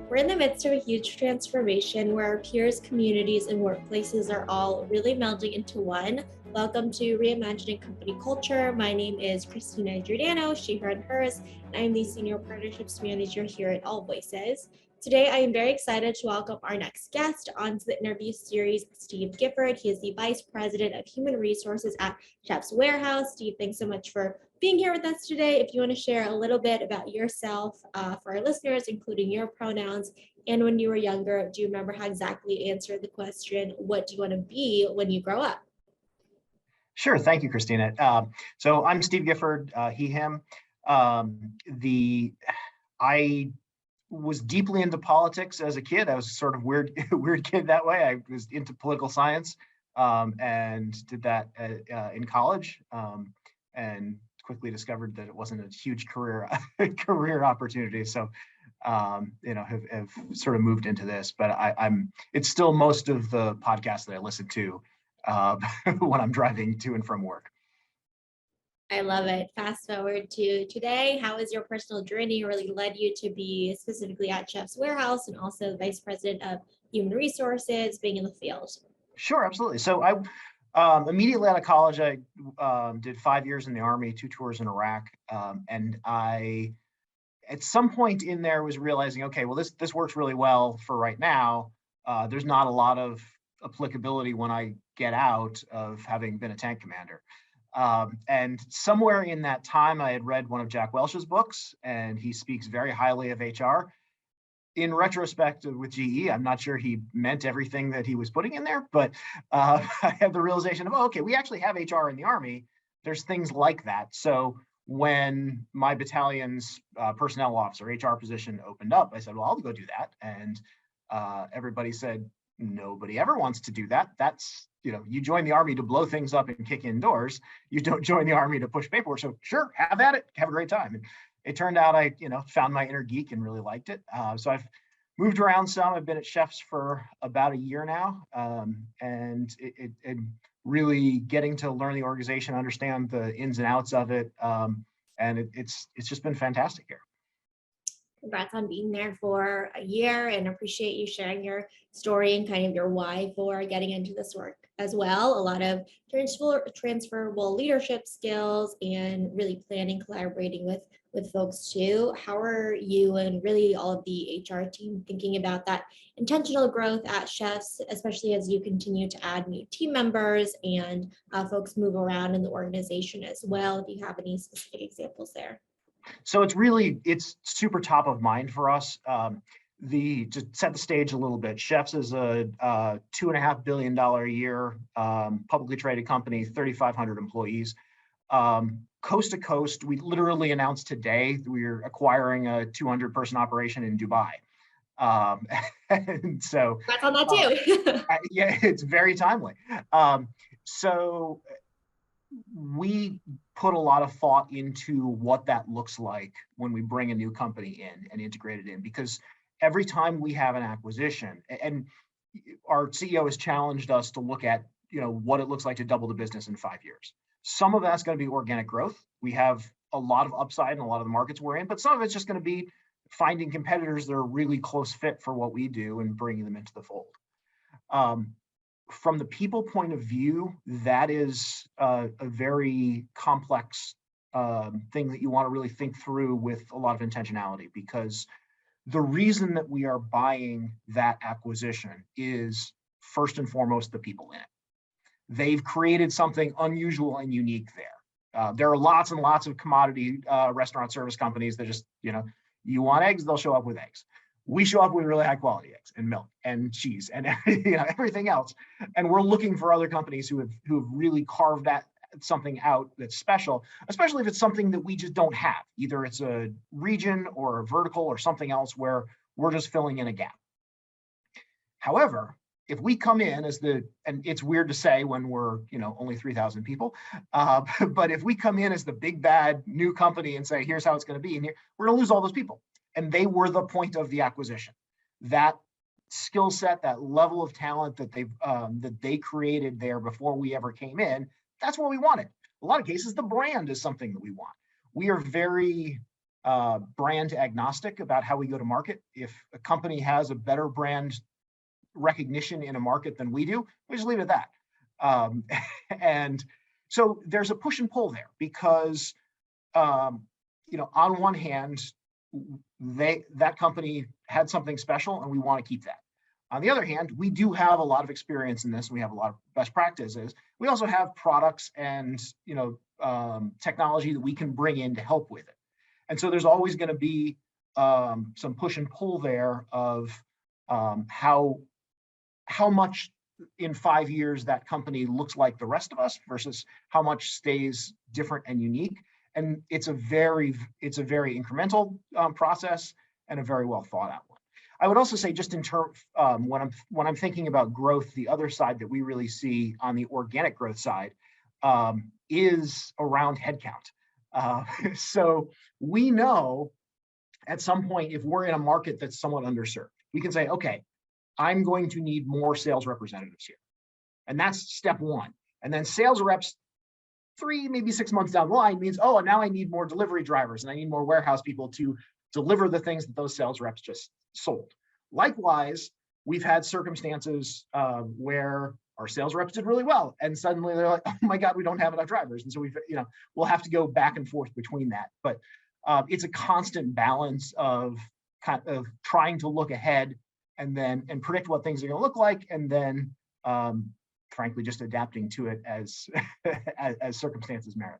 We're in the midst of a huge transformation where our peers, communities, and workplaces are all really melding into one. Welcome to Reimagining Company Culture. My name is Christina Giordano, she, her, and hers, and I'm the Senior Partnerships Manager here at AllVoices. Today, I am very excited to welcome our next guest onto the interview series, Steve Gifford. He is the Vice President of Human Resources at Chef's Warehouse. Steve, thanks so much for being here with us today. If you want to share a little bit about yourself for our listeners, including your pronouns, and when you were younger, do you remember how exactly answered the question, what do you want to be when you grow up? Sure. Thank you, Christina. So I'm Steve Gifford, he, him. I was deeply into politics as a kid. I was sort of weird kid that way. I was into political science and did that in college, and quickly discovered that it wasn't a huge career opportunity. So have sort of moved into this, but it's still most of the podcasts that I listen to when I'm driving to and from work. I love it. Fast forward to today. How has your personal journey really led you to be specifically at Chef's Warehouse and also Vice President of Human Resources, being in the field? Sure, absolutely. So I immediately out of college, I did 5 years in the Army, 2 tours in Iraq, and I at some point in there was realizing, okay, well, this works really well for right now. There's not a lot of applicability when I get out of having been a tank commander. And somewhere in that time, I had read one of Jack Welch's books, and he speaks very highly of HR. In retrospect with GE, I'm not sure he meant everything that he was putting in there, but I had the realization of, okay, we actually have HR in the Army. There's things like that. So when my battalion's personnel officer, HR position opened up, I said, well, I'll go do that. And everybody said, nobody ever wants to do that. That's, you join the Army to blow things up and kick in doors. You don't join the Army to push paperwork. So sure, have at it, have a great time. And it turned out I, found my inner geek and really liked it. So I've moved around some. I've been at Chef's for about a year now, and it really getting to learn the organization, understand the ins and outs of it, and it's just been fantastic here. Congrats on being there for a year, and appreciate you sharing your story and kind of your why for getting into this work as well. A lot of transferable leadership skills and really planning, collaborating with folks too. How are you and really all of the HR team thinking about that intentional growth at Chef's, especially as you continue to add new team members and folks move around in the organization as well? If you have any specific examples there. So it's super top of mind for us. To set the stage a little bit, Chef's is a $2.5 billion a year publicly traded company, 3,500 employees. Coast to coast, we literally announced today we're acquiring a 200-person operation in Dubai. And so that's on that too. Yeah, it's very timely. So we put a lot of thought into what that looks like when we bring a new company in and integrate it in, because every time we have an acquisition, and our CEO has challenged us to look at, what it looks like to double the business in 5 years. Some of that's going to be organic growth. We have a lot of upside in a lot of the markets we're in, but some of it's just going to be finding competitors that are really close fit for what we do and bringing them into the fold. From the people point of view, that is a very complex thing that you want to really think through with a lot of intentionality, because the reason that we are buying that acquisition is first and foremost the people in it. They've created something unusual and unique there. There are lots and lots of commodity restaurant service companies that just, you want eggs, they'll show up with eggs. We show up with really high quality eggs and milk and cheese and everything else. And we're looking for other companies who have really carved that something out that's special, especially if it's something that we just don't have. Either it's a region or a vertical or something else where we're just filling in a gap. However, if we come in as and it's weird to say when we're, only 3,000 people, but if we come in as the big bad new company and say, here's how it's going to be, and we're going to lose all those people. And they were the point of the acquisition. That skill set, that level of talent that they created there before we ever came in, that's what we wanted. A lot of cases, the brand is something that we want. We are very brand agnostic about how we go to market. If a company has a better brand recognition in a market than we do, we just leave it at that. And so there's a push and pull there because, on one hand, that company had something special and we want to keep that. On the other hand, we do have a lot of experience in this. We have a lot of best practices. We also have products and technology that we can bring in to help with it. And so there's always going to be some push and pull there of how much in 5 years that company looks like the rest of us versus how much stays different and unique. And it's a very incremental process and a very well thought out one. I would also say, just in terms when I'm thinking about growth, the other side that we really see on the organic growth side is around headcount. So we know at some point, if we're in a market that's somewhat underserved, we can say, okay, I'm going to need more sales representatives here. And that's step one. And then sales reps 3, maybe 6 months down the line means, oh, now I need more delivery drivers and I need more warehouse people to deliver the things that those sales reps just sold. Likewise, we've had circumstances where our sales reps did really well, and suddenly they're like, "Oh my God, we don't have enough drivers," and so we'll have to go back and forth between that. But it's a constant balance of trying to look ahead and predict what things are going to look like, and then frankly just adapting to it as as circumstances merit.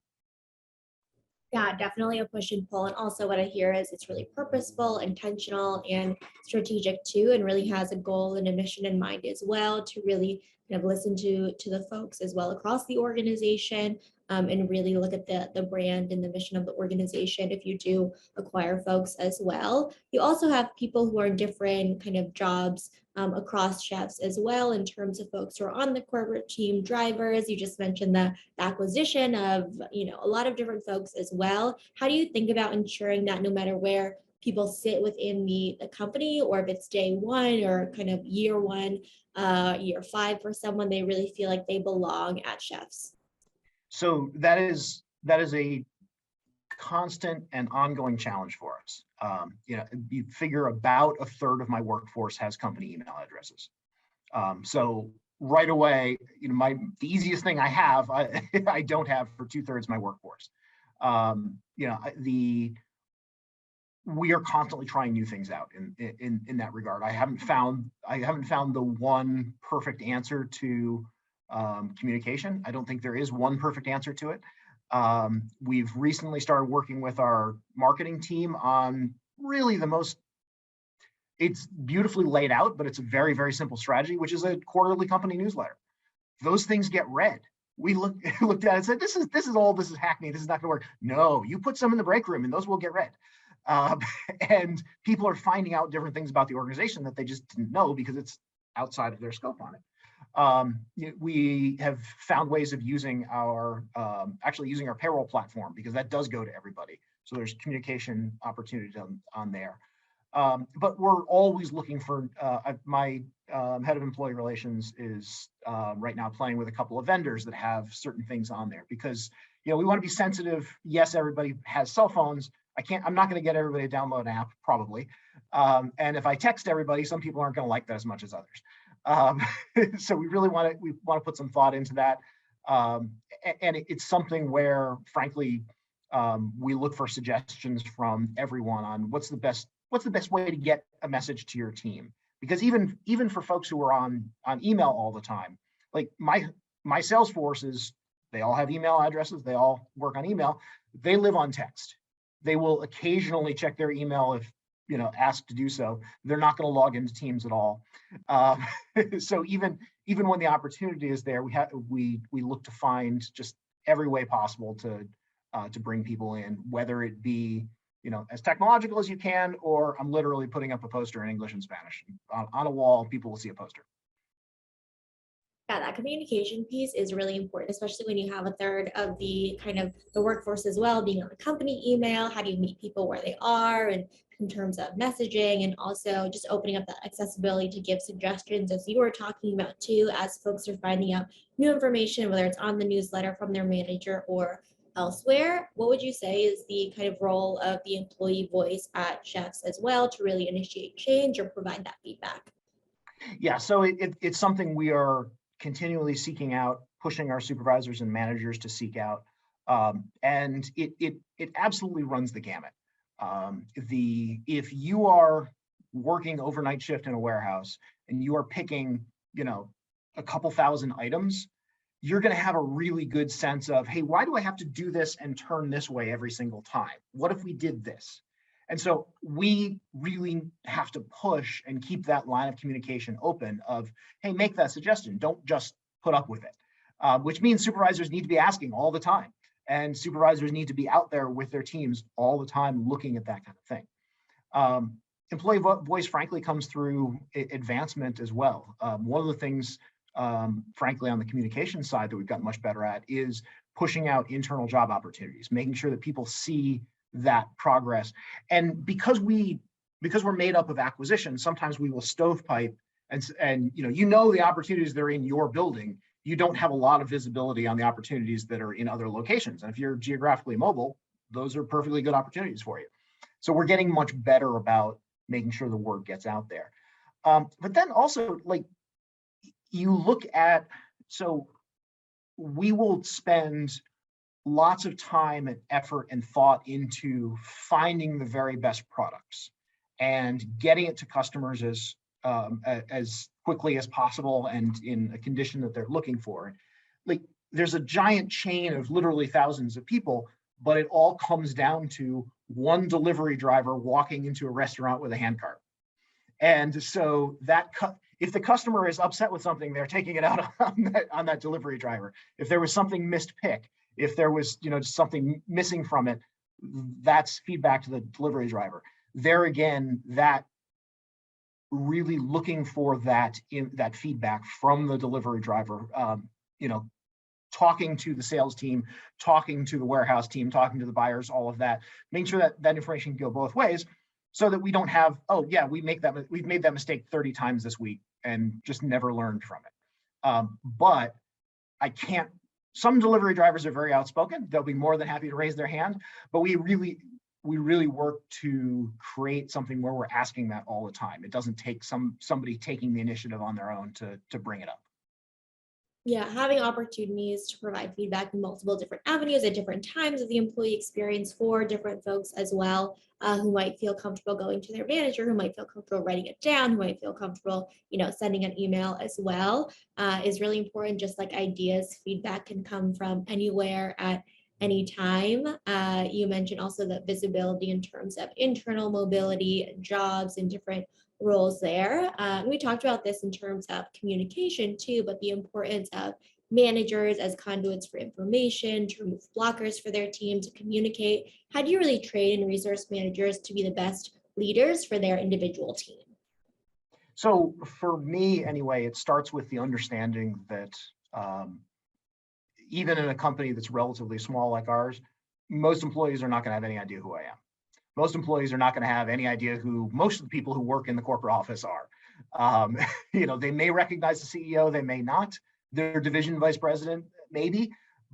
Yeah, definitely a push and pull. And also what I hear is it's really purposeful, intentional, and strategic too, and really has a goal and a mission in mind as well, to really kind of listen to the folks as well across the organization, and really look at the brand and the mission of the organization if you do acquire folks as well. You also have people who are in different kind of jobs across chefs as well, in terms of folks who are on the corporate team, drivers. You just mentioned the acquisition of a lot of different folks as well. How do you think about ensuring that no matter where people sit within the company, or if it's day one or kind of year one, year 5 for someone, they really feel like they belong at Chefs? So that is a constant and ongoing challenge for us. You figure about a third of my workforce has company email addresses. So right away, the easiest thing I have, I don't have for 2/3 of my workforce. We are constantly trying new things out in that regard. I haven't found the one perfect answer to communication. I don't think there is one perfect answer to it. We've recently started working with our marketing team on really it's beautifully laid out, but it's a very, very simple strategy, which is a quarterly company newsletter. Those things get read. We looked at it and said, this is hackney. This is not going to work. No, you put some in the break room and those will get read. And people are finding out different things about the organization that they just didn't know because it's outside of their scope on it. We have found ways of using our payroll platform, because that does go to everybody. So there's communication opportunities on there. But we're always looking for, my head of employee relations is right now playing with a couple of vendors that have certain things on there, because we want to be sensitive. Yes, everybody has cell phones. I'm not going to get everybody to download an app, probably. And if I text everybody, some people aren't going to like that as much as others. So we really want to put some thought into that. And it's something where, frankly, we look for suggestions from everyone on what's the best way to get a message to your team. Because even for folks who are on email all the time, like my sales force they all have email addresses, they all work on email, they live on text. They will occasionally check their email if asked to do so. They're not going to log into Teams at all. So even when the opportunity is there, we look to find just every way possible to bring people in, whether it be as technological as you can, or I'm literally putting up a poster in English and Spanish on a wall. People will see a poster. Yeah, that communication piece is really important, especially when you have a third of the workforce as well being on the company email. How do you meet people where they are, and in terms of messaging, and also just opening up that accessibility to give suggestions, as you were talking about too, as folks are finding out new information, whether it's on the newsletter from their manager or elsewhere, what would you say is the kind of role of the employee voice at Chefs as well to really initiate change or provide that feedback? Yeah, so it's something we are continually seeking out, pushing our supervisors and managers to seek out, and it absolutely runs the gamut. If you are working overnight shift in a warehouse and you are picking, a couple thousand items, you're going to have a really good sense of, hey, why do I have to do this and turn this way every single time? What if we did this? And so we really have to push and keep that line of communication open of, hey, make that suggestion. Don't just put up with it, which means supervisors need to be asking all the time. And supervisors need to be out there with their teams all the time looking at that kind of thing. Employee voice, frankly, comes through advancement as well. One of the things, frankly, on the communication side that we've gotten much better at is pushing out internal job opportunities, making sure that people see that progress. And because we're made up of acquisitions, sometimes we will stovepipe and the opportunities that are in your building. You don't have a lot of visibility on the opportunities that are in other locations. And if you're geographically mobile, those are perfectly good opportunities for you. So we're getting much better about making sure the word gets out there. But then also, you look at, so we will spend lots of time and effort and thought into finding the very best products and getting it to customers as quickly as possible and in a condition that they're looking for. There's a giant chain of literally thousands of people, but it all comes down to one delivery driver walking into a restaurant with a hand cart. And so if the customer is upset with something, they're taking it out on that delivery driver. If there was something missed pick, if there was something missing from it, that's feedback to the delivery driver. There again, that really looking for that feedback from the delivery driver, talking to the sales team, talking to the warehouse team, talking to the buyers, all of that, making sure that information can go both ways so that we don't have, oh yeah, we've made that mistake 30 times this week and just never learned from it. But some delivery drivers are very outspoken. They'll be more than happy to raise their hand, but we really work to create something where we're asking that all the time. It doesn't take somebody taking the initiative on their own to bring it up. Yeah, having opportunities to provide feedback in multiple different avenues at different times of the employee experience for different folks as well, who might feel comfortable going to their manager, who might feel comfortable writing it down, who might feel comfortable, sending an email as well, is really important. Just like ideas, feedback can come from anywhere at any time. You mentioned also that visibility in terms of internal mobility, jobs, and different roles there. We talked about this in terms of communication too, but the importance of managers as conduits for information, to remove blockers for their team, to communicate. How do you really train and resource managers to be the best leaders for their individual team? So for me, anyway, it starts with the understanding that even in a company that's relatively small like ours, most employees are not going to have any idea who I am. Most employees are not going to have any idea who most of the people who work in the corporate office are. They may recognize the CEO, they may not. Their division vice president, maybe,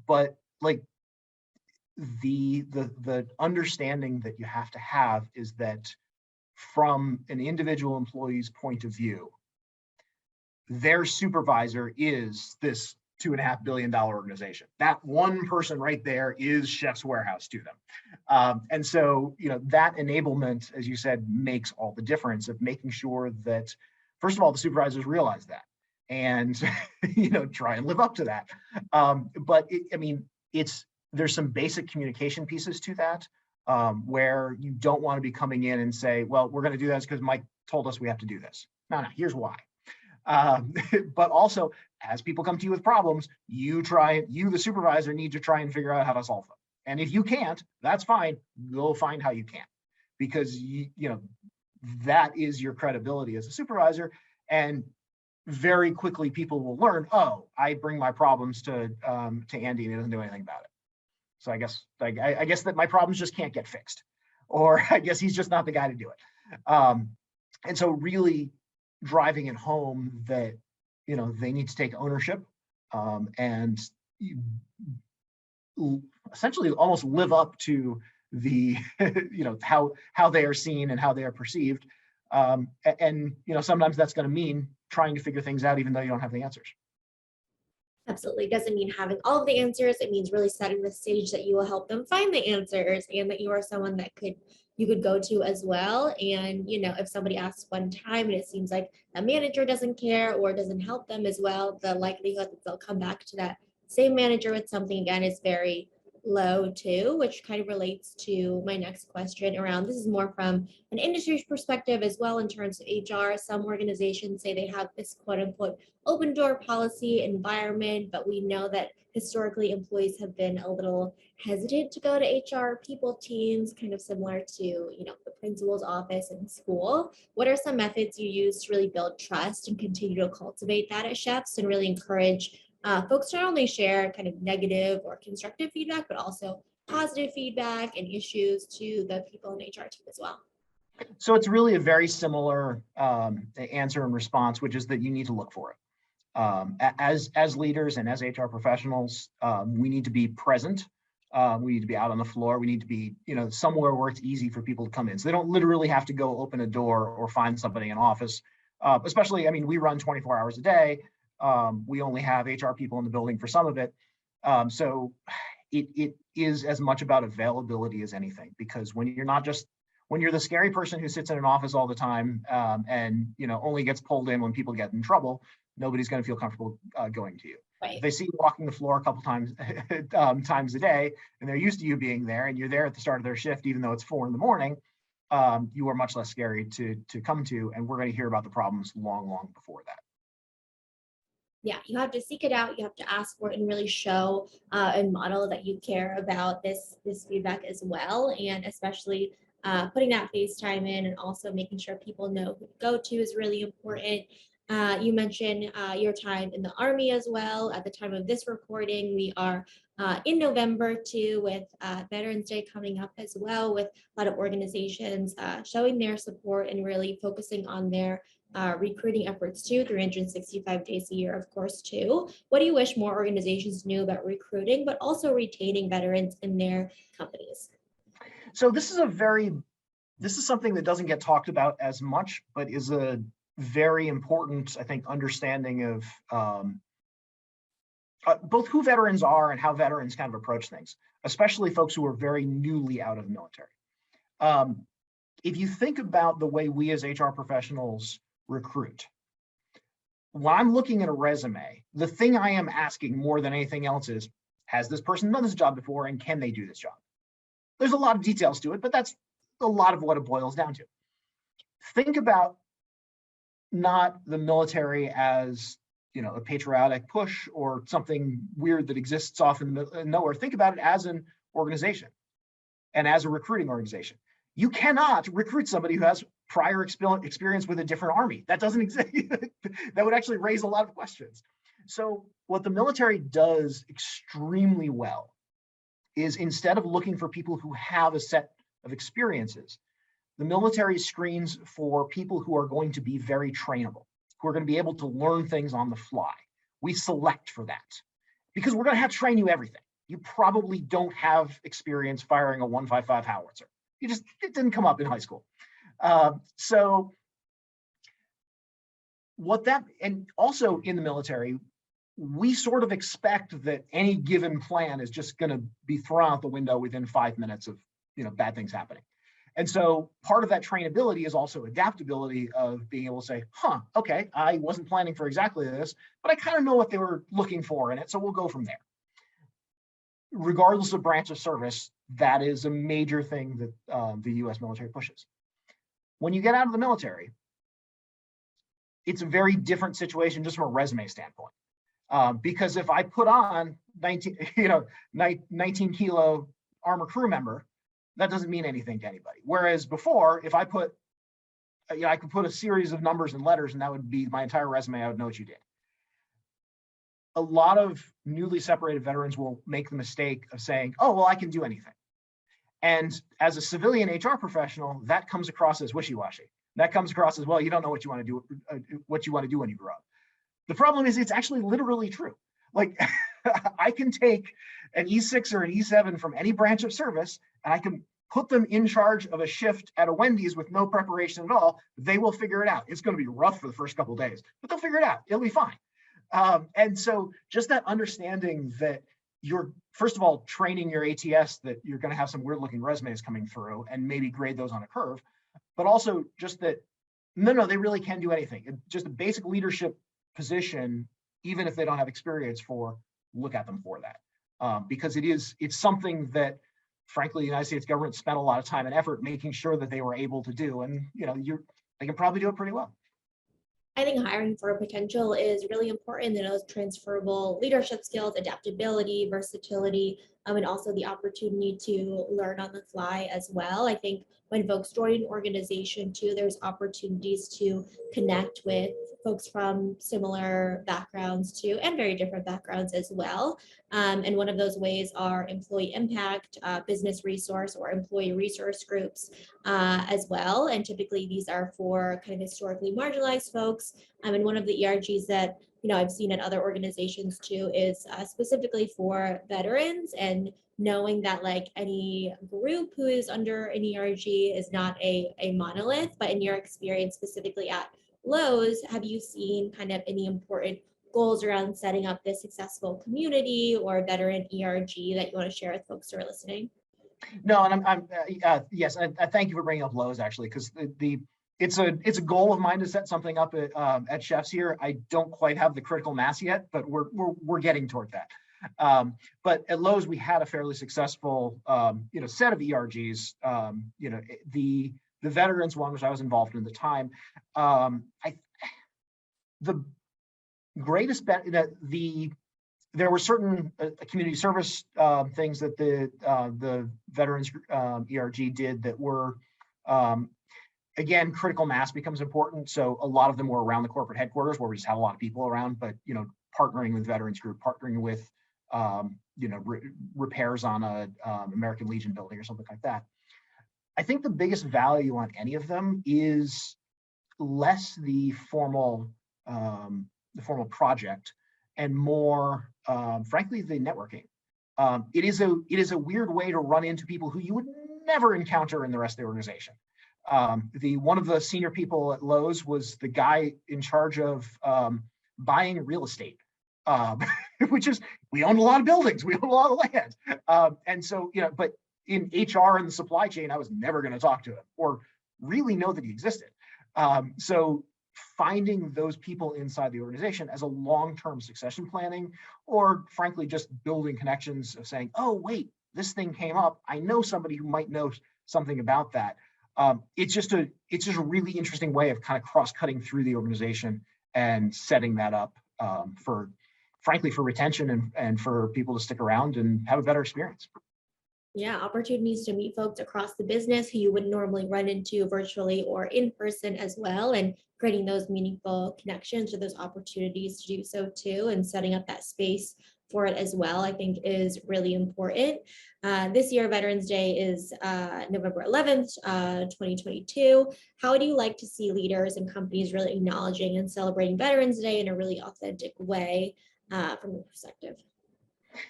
but the understanding that you have to have is that from an individual employee's point of view, their supervisor is this $2.5 billion organization. That one person right there is Chef's Warehouse to them. And so, that enablement, as you said, makes all the difference of making sure that, first of all, the supervisors realize that and, try and live up to that. But there's some basic communication pieces to that, where you don't want to be coming in and say, well, we're going to do this because Mike told us we have to do this. No, here's why. But also, as people come to you with problems, you, the supervisor, need to try and figure out how to solve them. And if you can't, that's fine. Go find how you can, because that is your credibility as a supervisor. And very quickly, people will learn, oh, I bring my problems to Andy and he doesn't do anything about it. So I guess that my problems just can't get fixed, or I guess he's just not the guy to do it. And so really driving it home that they need to take ownership and essentially almost live up to the, how they are seen and how they are perceived. And sometimes that's going to mean trying to figure things out even though you don't have the answers. Absolutely. Doesn't mean having all of the answers. It means really setting the stage that you will help them find the answers and that you are someone that you could go to as well. And, if somebody asks one time and it seems like a manager doesn't care or doesn't help them as well, the likelihood that they'll come back to that same manager with something again is very low too, which kind of relates to my next question around, this is more from an industry perspective as well in terms of HR. Some organizations say they have this quote unquote open door policy environment, but we know that historically employees have been a little hesitant to go to HR people teams, kind of similar to, the principal's office in school. What are some methods you use to really build trust and continue to cultivate that at Chefs and really encourage folks to not only share kind of negative or constructive feedback, but also positive feedback and issues to the people in HR team as well? So it's really a very similar answer and response, which is that you need to look for it. As leaders and as HR professionals, we need to be present. We need to be out on the floor. We need to be, somewhere where it's easy for people to come in. So they don't literally have to go open a door or find somebody in office. Especially, we run 24 hours a day. We only have HR people in the building for some of it. So it is as much about availability as anything, because when you're the scary person who sits in an office all the time and only gets pulled in when people get in trouble, nobody's going to feel comfortable going to you. Right. If they see you walking the floor a couple times a day, and they're used to you being there, and you're there at the start of their shift, even though it's 4 a.m, you are much less scary to come to, and we're going to hear about the problems long before that. Yeah, you have to seek it out. You have to ask for it and really show and model that you care about this feedback as well, and especially putting that face time in and also making sure people know who to go to is really important. You mentioned your time in the Army as well. At the time of this recording, we are in November too, with Veterans Day coming up as well, with a lot of organizations showing their support and really focusing on their recruiting efforts too, 365 days a year, of course, too. What do you wish more organizations knew about recruiting, but also retaining veterans in their companies? So this is something that doesn't get talked about as much, but is a very important, I think, understanding of both who veterans are and how veterans kind of approach things, especially folks who are very newly out of the military. If you think about the way we as HR professionals recruit, when I'm looking at a resume, the thing I am asking more than anything else is, has this person done this job before, and can they do this job? There's a lot of details to it, but that's a lot of what it boils down to. Think about not the military as a patriotic push or something weird that exists off in nowhere. Think about it as an organization and as a recruiting organization. You cannot recruit somebody who has prior experience with a different army. That doesn't exist. That would actually raise a lot of questions. So what the military does extremely well is, instead of looking for people who have a set of experiences, the military screens for people who are going to be very trainable, who are going to be able to learn things on the fly. We select for that because we're going to have to train you everything. You probably don't have experience firing a 155 howitzer. It didn't come up in high school. So and also in the military, we sort of expect that any given plan is just going to be thrown out the window within 5 minutes of bad things happening. And so part of that trainability is also adaptability of being able to say, okay, I wasn't planning for exactly this, but I kind of know what they were looking for in it, so we'll go from there. Regardless of branch of service, that is a major thing that the US military pushes. When you get out of the military, it's a very different situation just from a resume standpoint. Because if I put on 19 kilo armor crew member, that doesn't mean anything to anybody. Whereas before, if I could put a series of numbers and letters, and that would be my entire resume, I would know what you did. A lot of newly separated veterans will make the mistake of saying, oh, well, I can do anything. And as a civilian HR professional, that comes across as wishy-washy. That comes across as, well, you don't know what you want to do when you grow up. The problem is, it's actually literally true. Like, I can take an E6 or an E7 from any branch of service, and I can put them in charge of a shift at a Wendy's with no preparation at all. They will figure it out. It's going to be rough for the first couple of days, but they'll figure it out. It'll be fine. And so just that understanding that you're, first of all, training your ATS that you're going to have some weird looking resumes coming through and maybe grade those on a curve, but also just that, no, they really can do anything. Just a basic leadership position, even if they don't have experience for, look at them for that. Because it's something that, frankly, the United States government spent a lot of time and effort making sure that they were able to do. And, they can probably do it pretty well. I think hiring for potential is really important. Those transferable leadership skills, adaptability, versatility, and also the opportunity to learn on the fly as well. I think when folks join an organization too, there's opportunities to connect with folks from similar backgrounds too, and very different backgrounds as well. And one of those ways are employee impact, business resource, or employee resource groups as well. And typically these are for kind of historically marginalized folks. And one of the ERGs that I've seen at other organizations too is specifically for veterans, and knowing that like any group who is under an ERG is not a monolith. But in your experience specifically at Lowe's, have you seen kind of any important goals around setting up this successful community or veteran ERG that you want to share with folks who are listening? No, and I'm yes, I thank you for bringing up Lowe's, actually, because it's a goal of mine to set something up at Chefs here. I don't quite have the critical mass yet, but we're getting toward that. But at Lowe's, we had a fairly successful set of ERGs. The veterans one, which I was involved in at the time, the greatest there were certain community service things that the veterans ERG did that were, again, critical mass becomes important. So a lot of them were around the corporate headquarters where we just had a lot of people around, but partnering with Veterans Group, partnering with repairs on a American Legion building or something like that. I think the biggest value on any of them is less the formal project and more, frankly, the networking. It is a weird way to run into people who you would never encounter in the rest of the organization. One of the senior people at Lowe's was the guy in charge of buying real estate, which is, we own a lot of buildings, we own a lot of land. And so, but in HR and the supply chain, I was never going to talk to him or really know that he existed. So finding those people inside the organization as a long-term succession planning, or frankly, just building connections of saying, oh, wait, this thing came up. I know somebody who might know something about that. It's just a really interesting way of kind of cross-cutting through the organization and setting that up for retention and for people to stick around and have a better experience. Yeah, opportunities to meet folks across the business who you wouldn't normally run into virtually or in person as well, and creating those meaningful connections or those opportunities to do so too, and setting up that space for it as well, I think is really important. This year, Veterans Day is November 11th, 2022. How would you like to see leaders and companies really acknowledging and celebrating Veterans Day in a really authentic way from your perspective?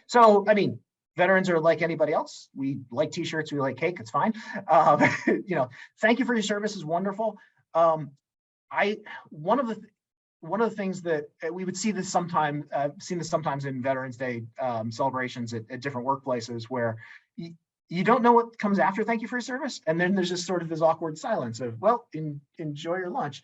So, I mean, veterans are like anybody else. We like t-shirts, we like cake, it's fine. Thank you for your service is wonderful. One of the things that we would see this sometimes, seen this sometimes in Veterans Day celebrations at different workplaces, where you don't know what comes after thank you for your service. And then there's just sort of this awkward silence of, well, enjoy your lunch.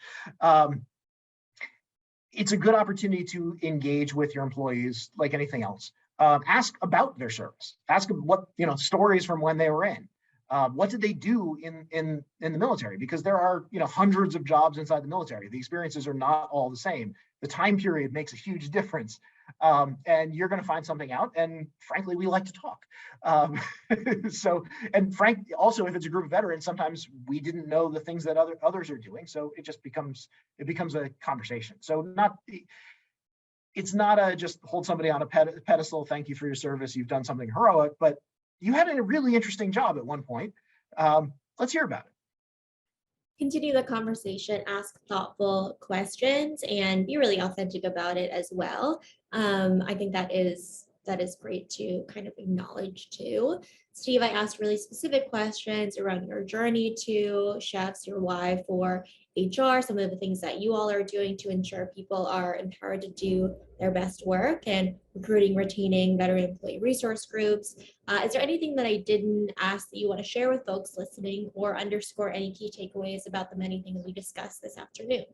It's a good opportunity to engage with your employees like anything else. Ask about their service. Ask them what, stories from when they were in. What did they do in the military? Because there are, hundreds of jobs inside the military. The experiences are not all the same. The time period makes a huge difference. And you're going to find something out. And frankly, we like to talk. Also, if it's a group of veterans, sometimes we didn't know the things that others are doing. So it just becomes a conversation. So it's not a just hold somebody on a pedestal, thank you for your service, you've done something heroic, but you had a really interesting job at one point. Let's hear about it. Continue the conversation, ask thoughtful questions, and be really authentic about it as well. I think that is that is great to kind of acknowledge too. Steve, I asked really specific questions around your journey to chefs, your why for HR, some of the things that you all are doing to ensure people are empowered to do their best work, and recruiting, retaining veteran employee resource groups. Is there anything that I didn't ask that you want to share with folks listening, or underscore any key takeaways about the many things we discussed this afternoon?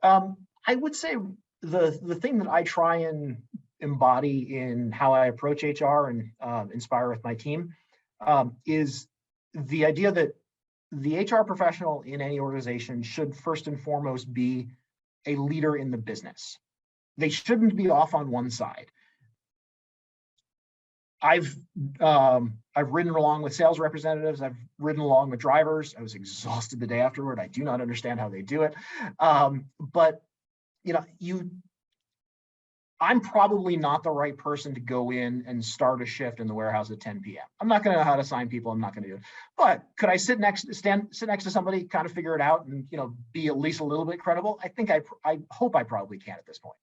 I would say the thing that I try and embody in how I approach HR and inspire with my team is the idea that the HR professional in any organization should first and foremost be a leader in the business. They shouldn't be off on one side. I've ridden along with sales representatives. I've ridden along with drivers. I was exhausted the day afterward. I do not understand how they do it. But I'm probably not the right person to go in and start a shift in the warehouse at 10 p.m. I'm not going to know how to sign people. I'm not going to do it. But could I sit next to somebody, kind of figure it out, and be at least a little bit credible? I think I hope I probably can at this point.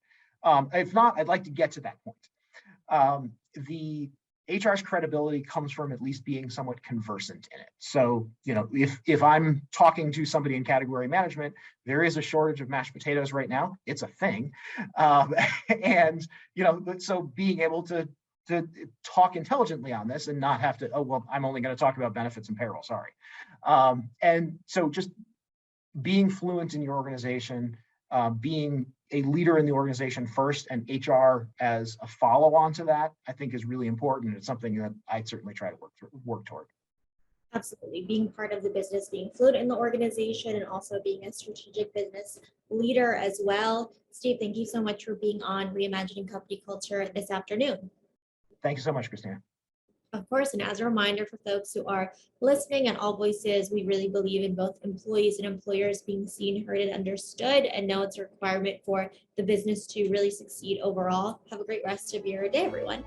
If not, I'd like to get to that point. The HR's credibility comes from at least being somewhat conversant in it. So, if I'm talking to somebody in category management, there is a shortage of mashed potatoes right now. It's a thing. And, so being able to talk intelligently on this and not have to, I'm only going to talk about benefits and payroll, sorry. And so just being fluent in your organization, being a leader in the organization first, and HR as a follow-on to that, I think is really important. It's something that I certainly try to work toward. Absolutely. Being part of the business, being fluent in the organization, and also being a strategic business leader as well. Steve, thank you so much for being on Reimagining Company Culture this afternoon. Thank you so much, Christina. Of course, and as a reminder for folks who are listening at AllVoices, we really believe in both employees and employers being seen, heard, and understood, and know it's a requirement for the business to really succeed overall. Have a great rest of your day, everyone.